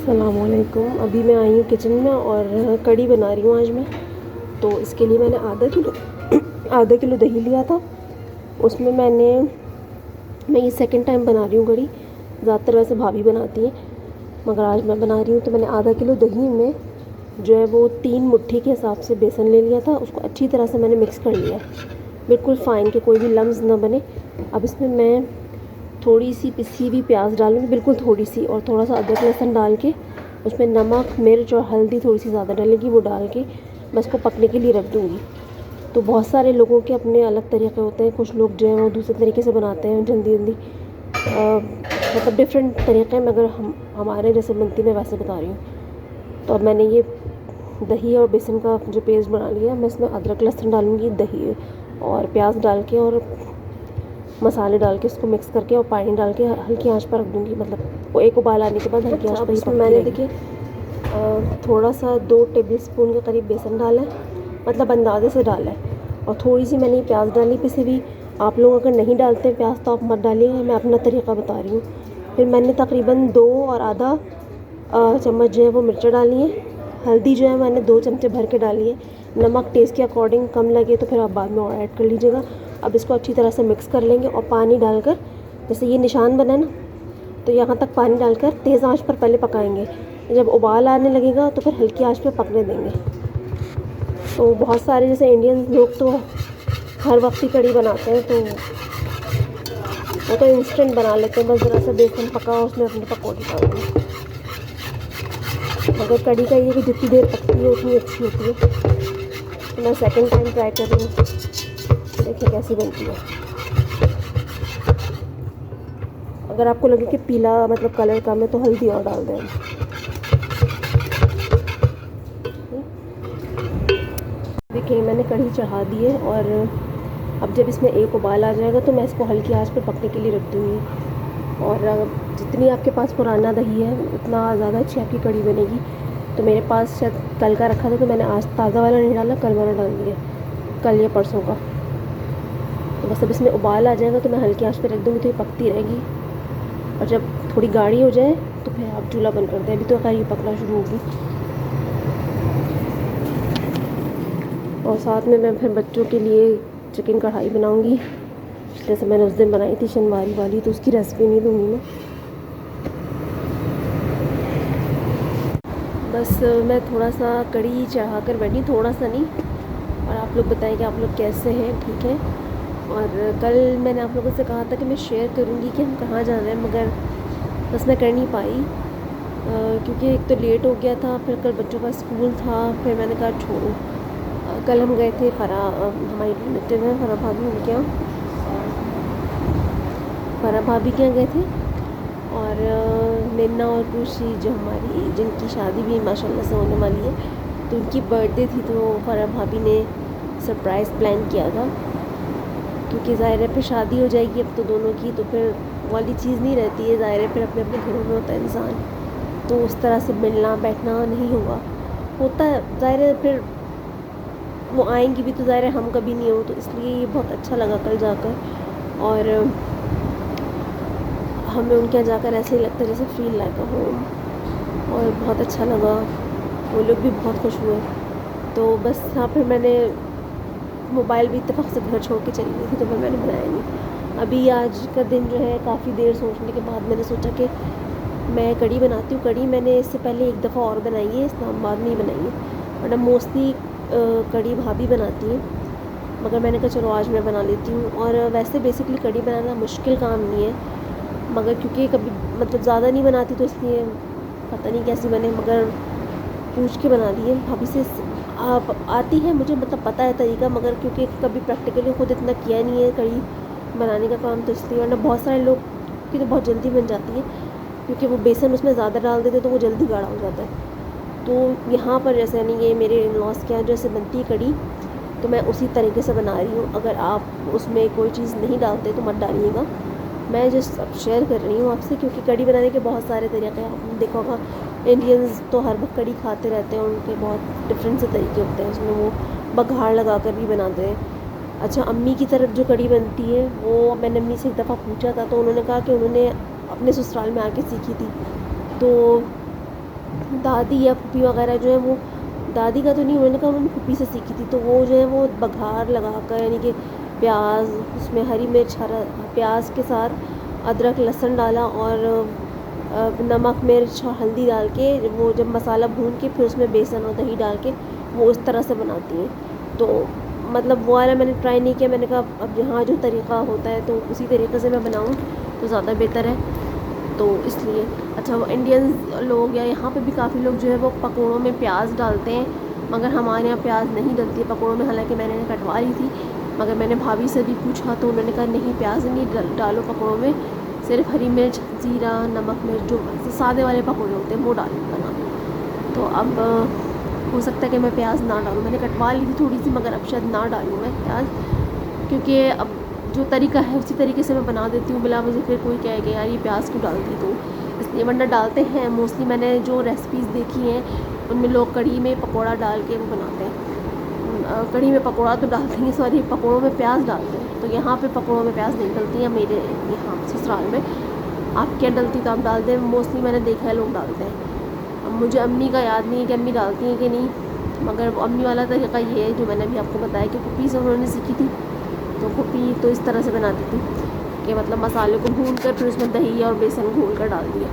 अस्सलामुअलैकुम। अभी मैं आई हूँ किचन में और कढ़ी बना रही हूँ आज मैं। तो इसके लिए मैंने आधा किलो दही लिया था। उसमें मैं ये सेकंड टाइम बना रही हूँ कढ़ी। ज़्यादातर वैसे भाभी बनाती हैं, मगर आज मैं बना रही हूँ। तो मैंने आधा किलो दही में जो है वो 3 मुट्ठी के हिसाब से बेसन ले लिया था। उसको अच्छी तरह से मैंने मिक्स कर लिया, बिल्कुल फ़ाइन कि कोई भी लम्स ना बने। अब इसमें मैं थोड़ी सी पिसी हुई प्याज डालूँगी, बिल्कुल थोड़ी सी, और थोड़ा सा अदरक लहसुन डाल के उसमें नमक मिर्च और हल्दी थोड़ी सी ज़्यादा डालेगी, वो डाल के मैं इसको पकने के लिए रख दूँगी। तो बहुत सारे लोगों के अपने अलग तरीक़े होते हैं। कुछ लोग जो है वो दूसरे तरीके से बनाते हैं, जल्दी मतलब डिफरेंट तरीक़े, मगर हमारे जैसे बनती मैं वैसे बता रही हूँ। तो अब मैंने ये दही और बेसन का जो पेस्ट बना लिया, मैं इसमें अदरक लहसुन डालूँगी, दही और प्याज डाल के और मसाले डाल के इसको मिक्स करके और पानी डाल के हल्की आंच पर रख दूँगी। मतलब वो एक उबाल आने के बाद हल्की आंच पर ही पकती मैंने देखिए थोड़ा सा 2 टेबल स्पून के करीब बेसन डाला है, मतलब अंदाजे से डाला है। और थोड़ी सी मैंने प्याज डाली पिसी हुई। आप लोग अगर नहीं डालते हैं प्याज तो आप मत डालिएगा, मैं अपना तरीक़ा बता रही हूँ। फिर मैंने तकरीबन 2 और आधा चम्मच जो है वो मिर्च डाली है। हल्दी जो है मैंने 2 चमचे भर के डाली है। नमक टेस्ट के अकॉर्डिंग कम लगे तो फिर आप बाद में और ऐड कर लीजिएगा। अब इसको अच्छी तरह से मिक्स कर लेंगे और पानी डालकर, जैसे ये निशान बना ना, तो यहाँ तक पानी डालकर तेज़ आंच पर पहले पकाएंगे। जब उबाल आने लगेगा तो फिर हल्की आंच पे पकने देंगे। तो बहुत सारे जैसे इंडियन लोग तो हर वक्त ही कढ़ी बनाते हैं, तो वो तो इंस्टेंट बना लेते हैं, बस ज़रा सा बेसन पका और उसमें अपनी पकौड़ी डाल दें। मगर कढ़ी का ये कि जितनी देर पकती है उतनी अच्छी होती है। तो मैं सेकंड टाइम ट्राई कर रही हूँ, देखिए कैसी बनती है। अगर आपको लगे कि पीला मतलब कलर कम है तो हल्दी और डाल दें। देखिए मैंने कढ़ी चढ़ा दी है और अब जब इसमें एक उबाल आ जाएगा तो मैं इसको हल्की आंच पर पकने के लिए रख दूँगी। और जितनी आपके पास पुराना दही है उतना ज़्यादा अच्छी आपकी कढ़ी बनेगी। तो मेरे पास शायद कल का रखा था, तो मैंने आज ताज़ा वाला नहीं डाला, कल वाला डाल दिया, कल या परसों का। तो बस अब इसमें उबाल आ जाएगा तो मैं हल्की आंच पे रख दूँगी, तो ये पकती रहेगी। और जब थोड़ी गाढ़ी हो जाए तो फिर आप चूल्हा बंद कर दें। अभी तो कढ़ी पकना शुरू होगी। और साथ में मैं फिर बच्चों के लिए चिकन कढ़ाई बनाऊँगी, जैसे मैंने उस दिन बनाई थी शनिवारी वाली, तो उसकी रेसिपी नहीं दूँगी मैं। बस मैं थोड़ा सा कढ़ी चढ़ा कर बैठी, थोड़ा सा नहीं। और आप लोग बताएं कि आप लोग कैसे हैं, ठीक है। और कल मैंने आप लोगों से कहा था कि मैं शेयर करूँगी कि हम कहाँ जा रहे हैं, मगर बस मैं कर नहीं पाई क्योंकि एक तो लेट हो गया था, फिर कल बच्चों का स्कूल था। फिर मैंने कहा छोड़ो। कल हम गए थे हमारी रिलेटिव है फरा भाभी, उनके यहाँ, फरा भाभी के यहाँ गए थे। और नन्ना और खुशी जो हमारी, जिनकी शादी भी माशाल्लाह से होने वाली है, तो उनकी बर्थडे थी, तो फरा भाभी ने सरप्राइज़ प्लान किया था। क्योंकि ज़ाहिर है फिर शादी हो जाएगी अब तो दोनों की, तो फिर वाली चीज़ नहीं रहती है। ज़ाहिर है फिर अपने अपने घरों में होता है इंसान, तो उस तरह से मिलना बैठना नहीं होता है। ज़ाहिर है फिर वो आएंगी भी तो ज़ाहिर है हम कभी नहीं हो, तो इसलिए ये बहुत अच्छा लगा कल जाकर। और हमें उनके यहाँ जाकर ऐसे ही लगता है जैसे फील लाइक अ होम, और बहुत अच्छा लगा। वो लोग भी बहुत खुश हुए। तो बस हाँ, फिर मैंने मोबाइल भी इत्तेफाक से घर छोड़ के चली गई थी, तो फिर मैंने बनाया नहीं। अभी आज का दिन जो है काफ़ी देर सोचने के बाद मैंने सोचा कि मैं कढ़ी बनाती हूँ। कढ़ी मैंने इससे पहले एक दफ़ा और बनाई है, इस्लामाबाद में ही बनाई है, वरना मोस्टली कढ़ी भाभी बनाती है, मगर मैंने कहा चलो आज मैं बना लेती हूँ। और वैसे बेसिकली कढ़ी बनाना मुश्किल काम नहीं है, मगर क्योंकि कभी मतलब ज़्यादा नहीं बनाती तो इसलिए पता नहीं कैसी बने, मगर पूछ के बना ली है भाभी से। आप आती है मुझे, मतलब पता है तरीका, मगर क्योंकि कभी प्रैक्टिकली खुद इतना किया नहीं है कढ़ी बनाने का काम, तो इसलिए। वरना बहुत सारे लोग की तो बहुत जल्दी बन जाती है, क्योंकि वो बेसन उसमें ज़्यादा डाल देते तो वो जल्दी गाढ़ा हो जाता है। तो यहाँ पर जैसे यानी ये मेरे इन-लॉज़ के यहाँ जैसे बनती है कढ़ी, तो मैं उसी तरीके से बना रही हूँ। अगर आप उसमें कोई चीज़ नहीं डालते तो मत डालिएगा, मैं जस्ट अब शेयर कर रही हूँ आपसे, क्योंकि कढ़ी बनाने के बहुत सारे तरीके हैं। आपने देखा होगा इंडियंस तो हर वक्त कढ़ी खाते रहते हैं, उनके बहुत डिफरेंट से तरीके होते हैं, उसमें वो बघार लगा कर भी बनाते हैं। अच्छा, अम्मी की तरफ जो कढ़ी बनती है वो मैंने अम्मी से एक दफ़ा पूछा था, तो उन्होंने कहा कि उन्होंने अपने ससुराल में आके सीखी थी। तो दादी या फूफी वगैरह जो है वो, दादी का तो नहीं, उन्होंने कहा उन्होंने फूफी से सीखी थी, तो वो जो है वो बघार लगा कर, यानी कि प्याज, उसमें हरी मिर्च, हरा प्याज के साथ अदरक लहसुन डाला और नमक मिर्च और हल्दी डाल के, वो जब मसाला भून के फिर उसमें बेसन और दही डाल के वो उस तरह से बनाती हैं। तो मतलब वो वाला मैंने ट्राई नहीं किया, मैंने कहा अब यहाँ जो तरीक़ा होता है तो उसी तरीक़े से मैं बनाऊँ तो ज़्यादा बेहतर है, तो इसलिए। अच्छा, वो इंडियन लोग या यहाँ पे भी काफ़ी लोग जो है वो पकौड़ों में प्याज डालते हैं, मगर हमारे यहाँ प्याज नहीं डलती है पकौड़ों में। हालांकि मैंने कटवा ली थी, मगर मैंने भाभी से भी पूछा तो उन्होंने कहा नहीं, प्याज नहीं डालो पकौड़ों में, सिर्फ हरी मिर्च, ज़ीरा, नमक मिर्च, जो सादे वाले पकौड़े होते हैं वो डाल बना। तो अब हो सकता है कि मैं प्याज ना डालूँ, मैंने कटवा ली थी थोड़ी सी, मगर अब शायद ना डालूँ मैं प्याज, क्योंकि अब जो तरीका है उसी तरीके से मैं बना देती हूँ, बिला वजह फिर कोई कहेगा यार ये प्याज क्यों डालती, तो इसलिए। वरना डालते हैं मोस्टली, मैंने जो रेसिपीज़ देखी हैं उनमें लोग कढ़ी में पकौड़ा डाल के वो बनाते हैं। कढ़ी में पकौड़ा तो डालते हैं, सॉरी, पकौड़ों में प्याज डालते हैं। तो यहाँ पे पकौड़ों में प्याज नहीं डलती है मेरे यहाँ ससुराल में। आप क्या डलती तो आप डाल दें, मोस्टली मैंने देखा है लोग डालते हैं। अब मुझे अम्मी का याद नहीं है कि अम्मी डालती हैं कि नहीं, मगर अम्मी वाला तरीका ये है जो मैंने अभी आपको बताया कि पप्पी से उन्होंने सीखी थी। तो पप्पी तो इस तरह से बनाती थी कि मतलब मसाले को भून कर फिर उसमें दही और बेसन घोल कर डाल दिया।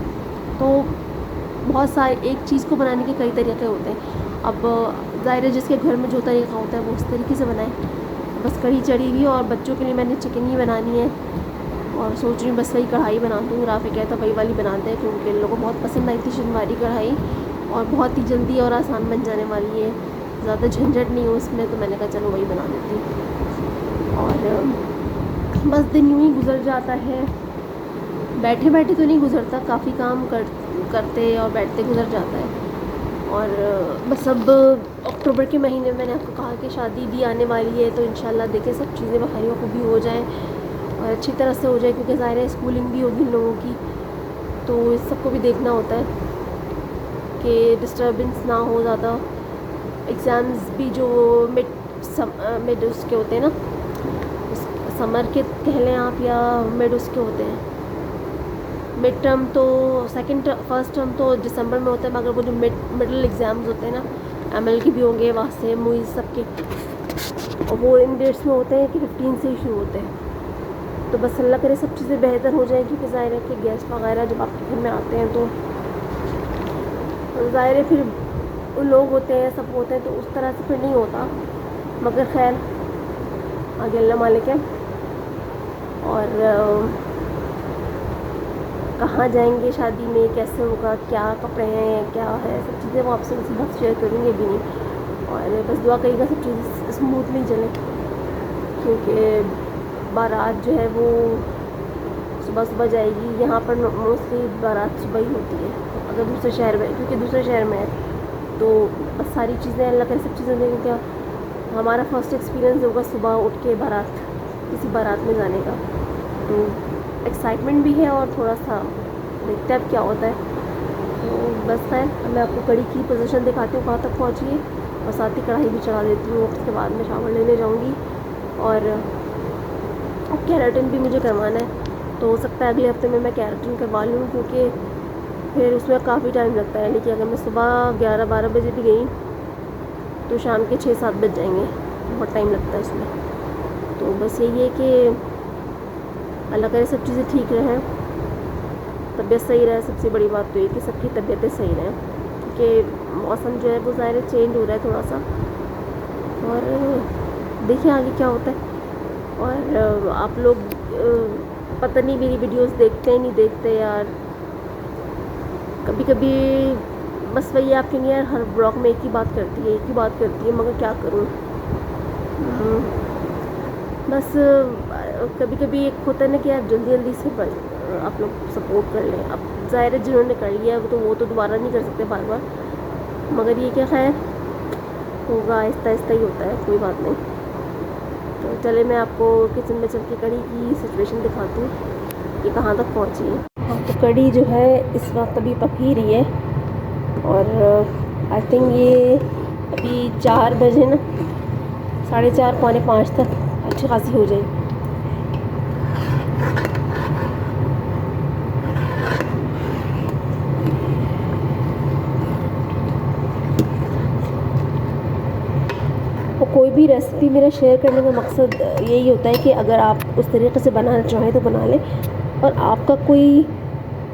तो बहुत सारे, एक चीज़ को बनाने के कई तरीके होते हैं। अब ज़ाहिर है जिसके घर में जो तरीका होता है वो उस तरीके से बनाए। बस कढ़ी चढ़ी हुई और बच्चों के लिए मैंने चिकन ही बनानी है, और सोच रही हूँ बस वही कढ़ाई बना दूँ। राफ़ी कहता वही वाली बनाते हैं, क्योंकि इन लोगों को बहुत पसंद आई थी शनिवारी कढ़ाई, और बहुत ही जल्दी और आसान बन जाने वाली है, ज़्यादा झंझट नहीं हो उसमें। तो मैंने कहा चलो वही बना देती हूँ। और बस दिन यूँ ही गुजर जाता है, बैठे बैठे तो नहीं गुजरता, काफ़ी काम करते और बैठते गुजर जाता है। और बस अब अक्टूबर के महीने में मैंने आपको कहा कि शादी भी आने वाली है, तो इंशाल्लाह देखें सब चीज़ें बखैरियों को भी हो जाएं और अच्छी तरह से हो जाए, क्योंकि ज़ाहिर है स्कूलिंग भी होगी इन लोगों की, तो इस सबको भी देखना होता है कि डिस्टर्बेंस ना हो ज़्यादा। एग्ज़ाम्स भी जो मिड उसके होते हैं ना, समर के कह लें आप, या मिड उसके होते हैं, मिड टर्म तो फर्स्ट टर्म तो दिसंबर में होता है, मगर वो जो मिडल एग्ज़ाम्स होते हैं ना, एमएल के भी होंगे, वहाँ से मुई सबके, और वो इन डेट्स में होते हैं कि 15 से ही शुरू होते हैं। तो बस अल्लाह करे सब चीज़ें बेहतर हो जाएगी, क्योंकि ज़ाहिर है कि गेस्ट वगैरह जब आपके घर में आते हैं तो ज़ाहिर है फिर लोग होते हैं, सब होते हैं, तो उस तरह से फिर नहीं होता। मगर खैर आगे अल्लाह मालिक है। और कहाँ जाएंगे शादी में, कैसे होगा, क्या कपड़े हैं, क्या है, सब चीज़ें वो आपसे उसी वक्त शेयर करेंगे भी नहीं। और बस दुआ करिएगा सब चीज़ स्मूथली चले, क्योंकि बारात जो है वो सुबह सुबह जाएगी। यहाँ पर मोस्टली बारात सुबह ही होती है, अगर दूसरे शहर में, क्योंकि दूसरे शहर में है, तो बस सारी चीज़ें अल्लाह करे सब चीज़ें देखें। क्या हमारा फर्स्ट एक्सपीरियंस होगा सुबह उठ के बारात, किसी बारात में जाने का, तो एक्साइटमेंट भी है और थोड़ा सा देखते हैं अब क्या होता है। तो बस है, मैं आपको कड़ी की पोजीशन दिखाती हूँ कहाँ तक पहुँची है, और साथ ही कढ़ाई भी चढ़ा देती हूँ। उसके बाद मैं शावर लेने जाऊँगी, और केराटिन भी मुझे करवाना है, तो हो सकता है अगले हफ्ते में मैं केराटिन करवा लूँ, क्योंकि फिर उसमें काफ़ी टाइम लगता है। लेकिन अगर मैं सुबह 11-12 बजे भी गई तो शाम के 6-7 बज जाएंगे, बहुत टाइम लगता है उसमें। तो बस यही है कि अल्लाह करे सब चीज़ें ठीक रहें, तबीयत सही रहे। सबसे बड़ी बात तो ये कि सबकी तबीयतें सही रहें, क्योंकि मौसम जो है वो ज़ाहिर चेंज हो रहा है थोड़ा सा, और देखिए आगे क्या होता है। और आप लोग पता नहीं मेरी वीडियोस देखते हैं नहीं देखते यार, कभी कभी बस वही आप कहेंगे यार हर ब्लॉग में एक ही बात करती है, मगर क्या करूँ। बस कभी कभी एक होता है ना कि आप जल्दी जल्दी से आप लोग सपोर्ट कर लें। अब ज़ाहिर है जिन्होंने कर लिया तो वो तो दोबारा नहीं कर सकते बार बार, मगर ये क्या खैर होगा, आहिस्ता आहिस्ता ही होता है, कोई बात नहीं। तो चले मैं आपको किचन में चल के कड़ी की सिचुएशन दिखाती हूँ कि कहाँ तक पहुँची है। हाँ, तो कड़ी जो है इस वक्त अभी पक ही रही है, और आई थिंक ये अभी 4 बजे ना, 4:30 पौने 5 तक अच्छी खासी हो जाएगी। कोई भी रेसिपी मेरा शेयर करने का मकसद यही होता है कि अगर आप उस तरीके से बनाना चाहें तो बना लें, और आपका कोई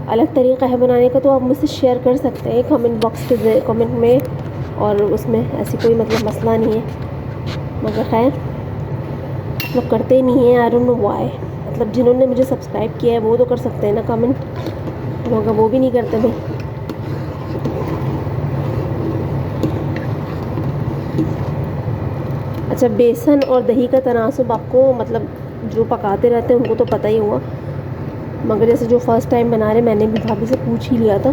अलग तरीका है बनाने का तो आप मुझसे शेयर कर सकते हैं कमेंट बॉक्स के कमेंट में, और उसमें ऐसी कोई मतलब मसला नहीं है। मगर खैर मतलब करते नहीं हैं, आई डोंट नो व्हाई। मतलब जिन्होंने मुझे सब्सक्राइब किया है वो तो कर सकते हैं ना कमेंट, मगर वो भी नहीं करते भाई। अच्छा, बेसन और दही का तनासुब आपको मतलब जो पकाते रहते हैं उनको तो पता ही होगा, मगर जैसे जो फर्स्ट टाइम बना रहे, मैंने भी भाभी से पूछ ही लिया था,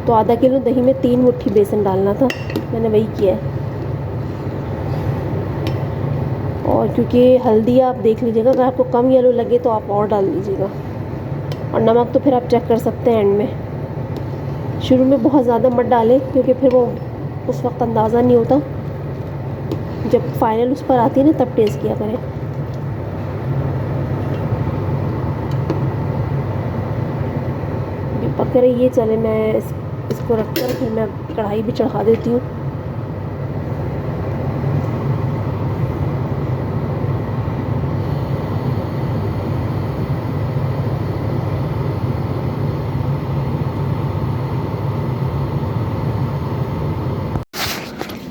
तो आधा किलो दही में 3 मुट्ठी बेसन डालना था, मैंने वही किया है। और क्योंकि हल्दी आप देख लीजिएगा, अगर आपको कम येलो लगे तो आप और डाल दीजिएगा, और नमक तो फिर आप चेक कर सकते हैं एंड में। शुरू में बहुत ज़्यादा मत डालें क्योंकि फिर वो उस वक्त अंदाज़ा नहीं होता, जब फाइनल उस पर आती है ना तब टेस्ट किया करें। अभी पक रही है, चले मैं इसको रख कर फिर मैं कढ़ाई भी चढ़ा देती हूँ।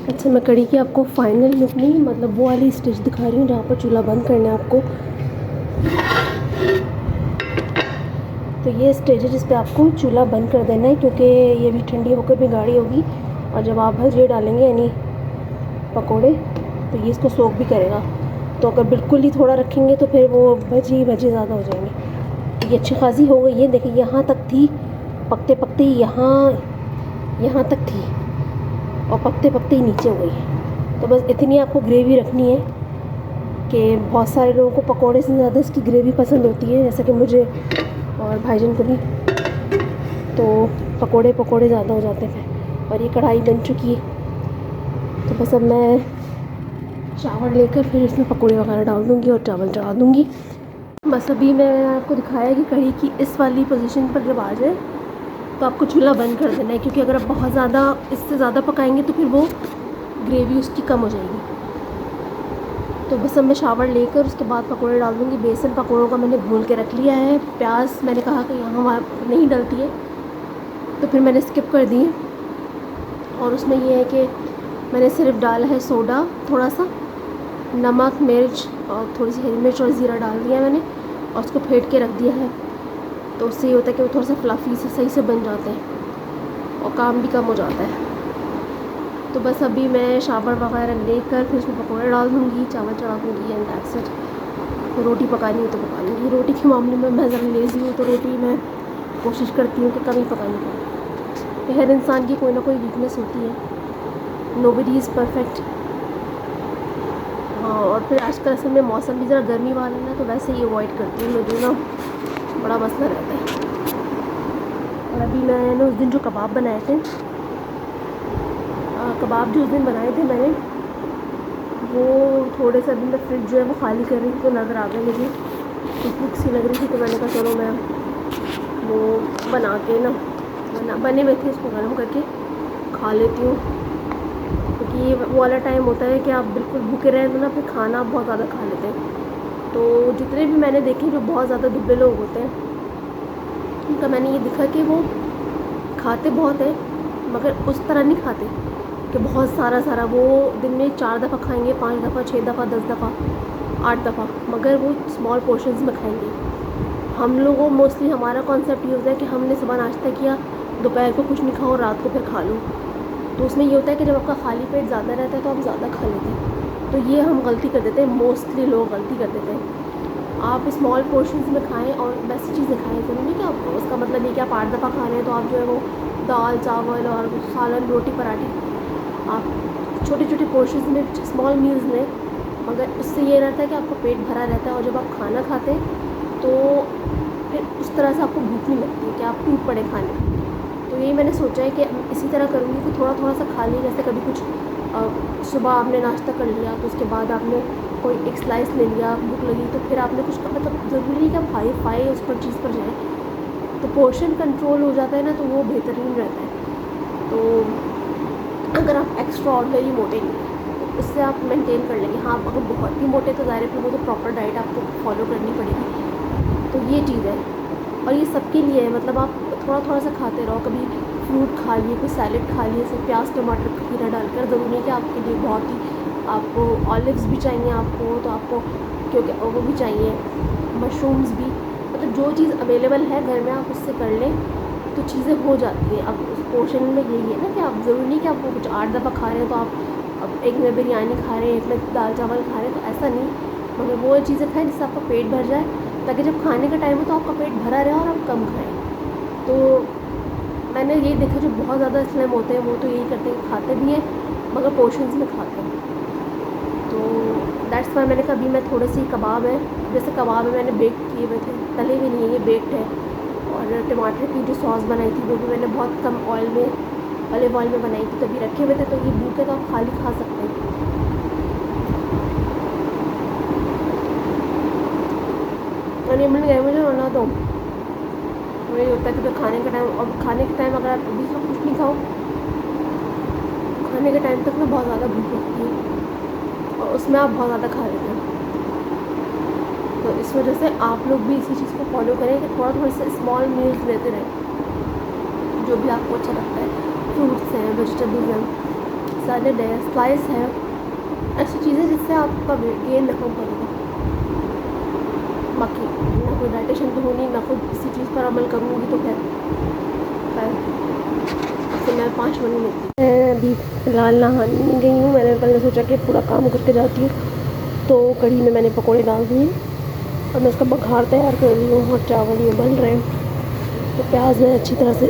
अच्छा, मैं कढ़ी की आपको फाइनल लुक नहीं, मतलब वो वाली स्टेज दिखा रही हूँ जहाँ पर चूल्हा बंद करना है आपको। तो ये स्टेज है जिस पे आपको चूल्हा बंद कर देना है, क्योंकि ये भी ठंडी होकर भी गाढ़ी होगी, और जब आप भजिए डालेंगे यानी पकोड़े, तो ये इसको सोख भी करेगा। तो अगर बिल्कुल ही थोड़ा रखेंगे तो फिर वो भजी ज़्यादा हो जाएंगे। तो ये अच्छी खासी हो गई है, देखिए यहाँ तक थी, पकते पकते ही यहाँ तक थी, और पकते पकते ही नीचे हो गई। तो बस इतनी आपको ग्रेवी रखनी है कि बहुत सारे लोगों को पकोड़े से ज़्यादा इसकी ग्रेवी पसंद होती है, जैसा कि मुझे और भाईजान को भी, तो पकोड़े ज़्यादा हो जाते थे। और ये कढ़ाई बन चुकी है, तो बस अब मैं चावल लेकर फिर इसमें पकोड़े वगैरह डाल दूँगी और चावल चढ़ा दूँगी। बस अभी मैं आपको दिखाया कि कढ़ी की इस वाली पोजीशन पर जब आ जाए तो आपको चूल्हा बंद कर देना है, क्योंकि अगर आप बहुत ज़्यादा इससे ज़्यादा पकाएंगे तो फिर वो ग्रेवी उसकी कम हो जाएगी। तो बस अब मैं शावर लेकर उसके बाद पकोड़े डाल दूँगी। बेसन पकोड़ों का मैंने भून के रख लिया है। प्याज मैंने कहा कि यहाँ वहाँ नहीं डलती है, तो फिर मैंने स्किप कर दिए। और उसमें ये है कि मैंने सिर्फ डाला है सोडा, थोड़ा सा नमक, मिर्च और थोड़ी सी हरी मिर्च और ज़ीरा डाल दिया मैंने, और उसको फेंट के रख दिया है। तो उससे ये होता है कि वो थोड़ा सा फ्लफ़ी से सही से बन जाते हैं और काम भी कम हो जाता है। तो बस अभी मैं शावर वगैरह लेकर फिर उसमें पकौड़े डाल दूँगी, चावल चढ़ा दूँगी एंड दैट्स इट। तो रोटी पकानी हो तो पका लूँगी। रोटी के मामले में मैं ज़रा लेज़ी हूँ, तो रोटी मैं कोशिश करती हूँ कि कम ही पकानी पड़े। हर इंसान की कोई ना कोई वीकनेस होती है, नोबडी इज़ परफेक्ट। हाँ, और फिर आजकल असल में मौसम भी ज़रा गर्मी वाला है ना, तो वैसे ही अवॉइड करती हूँ, मुझे ना बड़ा मसला रहता है। और अभी मैंने उस दिन जो कबाब बनाए थे, कबाब जो उस दिन बनाए थे मैंने, वो थोड़े से अभी मैं फ्रिज जो है वो खाली कर रही थी, तो नज़र आ गए मुझे, भूख सी लग रही थी, तो मैंने कहा चलो मैं वो बना के ना बने हुए थे इसको गर्म करके खा लेती हूँ। क्योंकि ये वो वाला टाइम होता है कि आप बिल्कुल भूखे रहें तो ना फिर खाना बहुत ज़्यादा खा लेते हैं। तो जितने भी मैंने देखे जो बहुत ज़्यादा दुबले लोग होते हैं, उनका मैंने ये देखा कि वो खाते बहुत है, मगर उस तरह नहीं खाते कि बहुत सारा वो दिन में 4 दफ़ा खाएंगे, 5 दफ़ा, 6 दफ़ा, 10 दफ़ा, 8 दफ़ा, मगर वो स्मॉल पोर्शंस में खाएंगे। हम लोगों मोस्टली हमारा कॉन्सेप्ट ये होता है कि हमने सुबह नाश्ता किया, दोपहर को कुछ नहीं खाओ, रात को फिर खा लो। तो उसमें ये होता है कि जब आपका खाली पेट ज़्यादा रहता है तो आप ज़्यादा खा लेते हैं। तो ये हम गलती कर देते हैं, मोस्टली लोग गलती कर देते हैं। आप स्मॉल पोर्शंस में खाएं और वैसी चीज़ें खाएं, ज़रूरी कि आप उसका मतलब ये कि आप 8 दफ़ा खा रहे हैं तो आप जो है वो दाल चावल और सालन रोटी पराठे, आप छोटे छोटे पोर्शंस में स्मॉल मील्स लें, मगर उससे ये रहता है कि आपका पेट भरा रहता है, और जब आप खाना खाते हैं तो फिर उस तरह से आपको भूख नहीं लगती कि आप टूट पड़े खाने। तो यही मैंने सोचा है कि इसी तरह करूँगी कि थोड़ा थोड़ा सा खा ली। जैसे कभी कुछ सुबह आपने नाश्ता कर लिया, तो उसके बाद आपने कोई एक स्लाइस ले लिया, भूख लगी तो फिर आपने कुछ मतलब ज़रूरी नहीं कि आप हाई उस पर चीज़ पर जाएँ, तो पोर्शन कंट्रोल हो जाता है ना, तो वो बेहतरीन रहता है। तो अगर आप एक्स्ट्रा ऑर्डिनरी मोटे नहीं हैं, उससे आप मेंटेन कर लेंगे। हाँ, अगर बहुत ही मोटे तो ज़ाहिर है वो तो प्रॉपर डाइट आपको फॉलो करनी पड़ेगी। तो ये चीज़ है, और ये सबके लिए है। मतलब आप थोड़ा थोड़ा सा खाते रहो, कभी फ्रूट खा लिए, कोई सैलेड खा लिए, सिर्फ प्याज टमाटर खीरा डालकर। ज़रूरी नहीं कि आपके लिए बहुत ही आपको ऑलिव्स भी चाहिए आपको, तो आपको क्योंकि वो भी चाहिए, मशरूम्स भी। मतलब जो चीज़ अवेलेबल है घर में आप उससे कर लें तो चीज़ें हो जाती हैं। अब उस पोर्शन में यही है ना कि आप ज़रूरी नहीं कि आपको कुछ 8 दफ़ा खा रहे हैं तो आप अब एक में बिरयानी खा रहे हैं, एक में दाल चावल खा रहे हैं, तो ऐसा नहीं। मगर वो चीज़ें खाएँ जिससे आपका पेट भर जाए, ताकि जब खाने का टाइम हो तो आपका पेट भरा रहे और आप कम खाएँ। तो मैंने ये देखा जो बहुत ज़्यादा स्लिम होते हैं वो तो यही करते हैं, खाते भी हैं मगर पोर्शंस में खाते हैं। तो दैट्स वाई मैंने कहा अभी मैं थोड़े से कबाब है, जैसे कबाब है मैंने बेक किए हुए थे, तले भी नहीं है, ये बेक्ड है। और टमाटर की जो सॉस बनाई थी वो भी मैंने बहुत कम ऑयल में, ऑलिव ऑयल में बनाई थी, तभी रखे हुए थे। तो ये भूखे तो आप खाली खा सकते हैं। और ये मैंने गए मुझे बना दो, वही होता है कि जब खाने का टाइम, और खाने के टाइम अगर आप बीच में कुछ नहीं खाओ, खाने के टाइम तक ना बहुत ज़्यादा भूख लगती है और उसमें आप बहुत ज़्यादा खा लेते हैं। तो इस वजह से आप लोग भी इसी चीज़ को फॉलो करें कि थोड़ा थोड़ा से स्मॉल मील्स लेते रहें, जो भी आपको अच्छा लगता है। फ्रूट्स हैं, वेजिटेबल्स हैं, सैलेड है, स्लाइस है, ऐसी चीज़ें जिससे आपका वेट गेन ना हो पाएगा। बाकी ना कोई डाइटिशियन तो होनी, मैं खुद किसी चीज़ पर अमल करूँगी तो खैर तो मैं 5 महीने लेती। मैं अभी फ़िलहाल नहाने गई हूँ। मैंने पहले सोचा कि पूरा काम करके जाती हूँ, तो कढ़ी में मैंने पकौड़े डाल दिए और मैं उसका बघार तैयार कर रही हूँ और चावल ये उबल रहे हैं। तो प्याज में अच्छी तरह से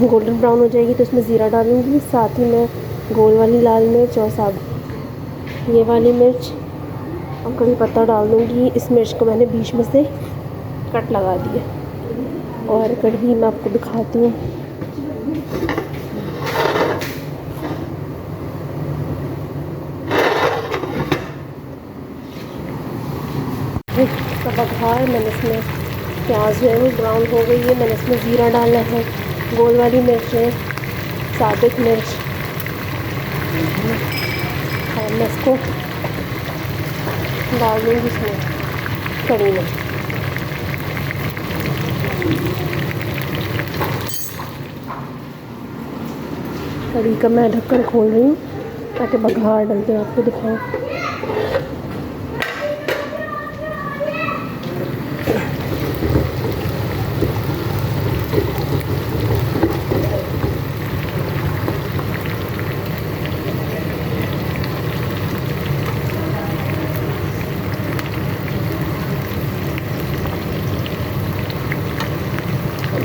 गोल्डन ब्राउन हो जाएगी तो उसमें ज़ीरा डालूँगी, साथ ही मैं गोल वाली लाल मिर्च और साथ ये वाली मिर्च और कड़ी पत्ता डाल दूँगी। इस मिर्च को मैंने बीच में से कट लगा दिए और कढ़ी मैं आपको दिखाती हूँ। इसका बघार मैंने इसमें प्याज जो है वो ब्राउन हो गई है, मैंने इसमें ज़ीरा डाला है, गोल वाली मिर्च है, साबुत मिर्च, और मैं इसको डाल दूँगी इसमें कढ़ी में। कढ़ी का मैं ढक्कन खोल रही हूँ ताकि बघार डाल के आपको दिखाऊँ।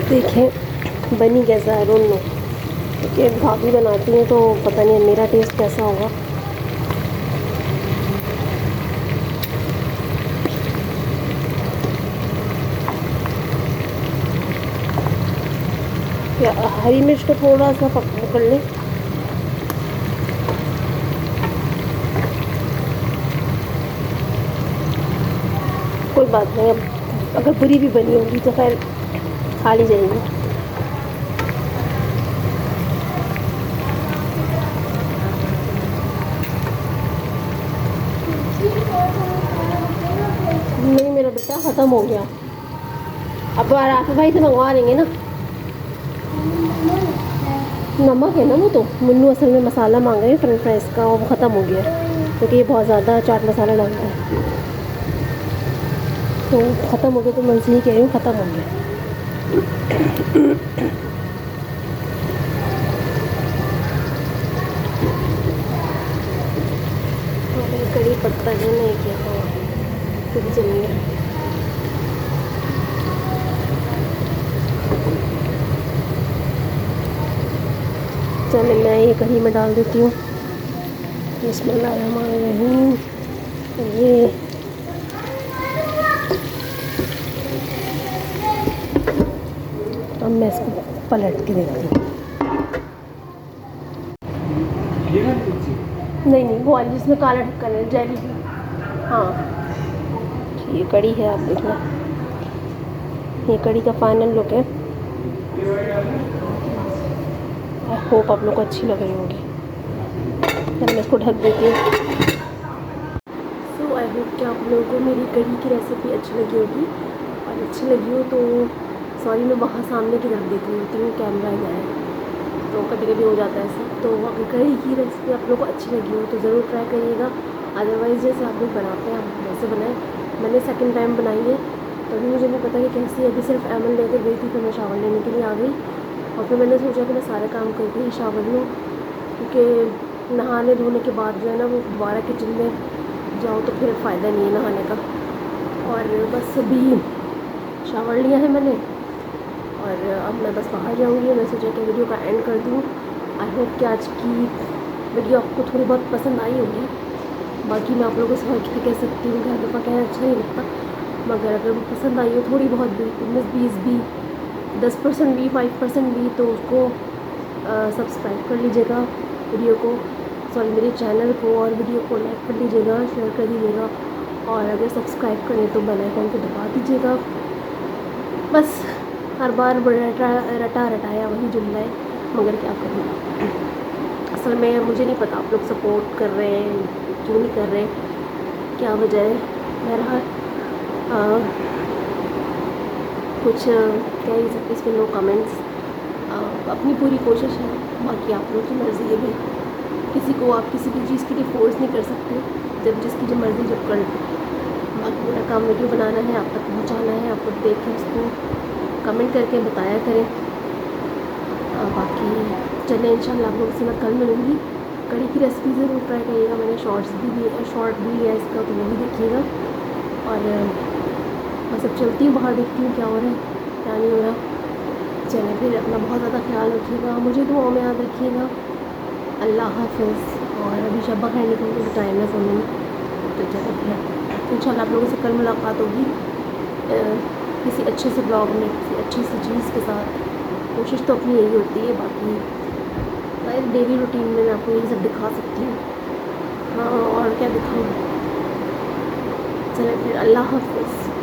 देखें बनी कैसा है, डोंट नो, क्योंकि भाभी बनाती हैं तो पता नहीं मेरा टेस्ट कैसा होगा। या हरी मिर्च को थोड़ा सा पकड़ लें, कोई बात नहीं। अब अगर बुरी भी बनी होगी तो खैर खा ली जाएगी। नहीं मेरा बेटा ख़त्म हो गया, अब राफी भाई से मंगवा लेंगे ना। नमक है ना वो, तो मुन्नू असल में मसाला मांगा है फ्रेंच फ्राइज़ का, वो ख़त्म हो गया क्योंकि ये बहुत ज़्यादा चाट मसाला डालता है, तो ख़त्म हो गया। तो मैं इसलिए कह रही हूँ ख़त्म हो गया। कड़ी पत्ता जो नहीं किया था तो भी चलिए। चलिए मैं ये कढ़ी में डाल देती हूँ। बिस्मिल्लाहिर्रहमानिर्रहीम। ये अब मैं इसको पलट के देती हूँ। नहीं वो वाली जिसमें काला ढक्कन है, जेली की। हाँ ये कड़ी है, आप देखना, ये कड़ी का फाइनल लुक है। आई होप आप लोग को अच्छी लग रही होगी। मैं इसको ढक देती हूँ। होप कि आप लोगों को मेरी कढ़ी की रेसिपी अच्छी लगी होगी, और अच्छी लगी हो तो सॉरी मैं वहाँ सामने की तरफ देख रही होती हूँ, कैमरा ही है तो कभी कभी हो जाता है ऐसा। तो अगर कढ़ी की रेसिपी आप लोगों को अच्छी लगी हो तो ज़रूर ट्राई करिएगा। अदरवाइज़ जैसे आप लोग बनाते हैं आप वैसे बनाएं। मैंने सेकंड टाइम बनाई है तो अभी मुझे नहीं पता कि कैसी है। अभी सिर्फ एमन लेकर गई थी, फिर मैं शावर लेने के लिए आ गई और फिर मैंने सोचा कि मैं सारा काम करके ही शावर लूँ, क्योंकि नहाने धोने के बाद जो है ना वो दोबारा किचन में जाओ तो फिर फ़ायदा नहीं है नहाने का। और बस अभी शावर लिया है मैंने और अब मैं बस बाहर जाऊँगी। मैं सोचा कि वीडियो का एंड कर दूँ। आई होप कि आज की वीडियो आपको थोड़ी बहुत पसंद आई होगी। बाकी मैं आप लोगों से हर कह सकती हूँ, हर दफ़ा कहना अच्छा नहीं लगता, मगर अगर वो पसंद आई हो थोड़ी बहुत भी, 19-20 भी, 10% भी, 5% भी, तो उसको सब्सक्राइब कर लीजिएगा वीडियो को, सॉरी मेरे चैनल को, और वीडियो को लाइक कर लीजिएगा, शेयर कर दीजिएगा, और अगर सब्सक्राइब करें तो बेल आइकन को दबा दीजिएगा। बस हर बार रटा रटाया वही जुमला है, मगर क्या करूँ। असल में मुझे नहीं पता आप लोग सपोर्ट कर रहे हैं क्यों नहीं कर रहे, क्या वजह है। बहरहाल कुछ कह ही सकते इसमें, नो कमेंट्स। अपनी पूरी कोशिश है, बाकी आप लोग की मर्ज़ी है भाई। किसी को आप किसी भी चीज़ के लिए फोर्स नहीं कर सकते, जब जिसकी जो मर्ज़ी जब कर लो। बाकी मेरा काम वीडियो बनाना है, आप तक पहुंचाना है, आप लोग देखें उसको, कमेंट करके बताया करें। बाकी चलें इंशाल्लाह आप लोगों से मैं कल मिलूँगी। कढ़ी की रेसिपी ज़रूर ट्राई करिएगा। मैंने शॉर्ट भी लिया इसका, तो वो भी देखिएगा। और बस अब चलती हूँ बाहर, देखती हूँ क्या हो रहा है क्या नहीं हो रहा। चलें फिर, अपना बहुत ज़्यादा ख्याल रखिएगा, मुझे दुआओं में याद रखिएगा। अल्लाह हाफ़िज़। और अभी शब्बा खाने निकलने का टाइम है सोने में, तो चलो फिर इंशाल्लाह आप लोगों से कल मुलाकात होगी किसी अच्छे से ब्लॉग में, किसी अच्छी सी चीज़ के साथ। कोशिश तो अपनी यही होती है, बाकी शायद डेली रूटीन में मैं आपको यही सब दिखा सकती हूँ। हाँ और क्या दिखाऊँ। चलें फिर, अल्लाह हाफ़िज़।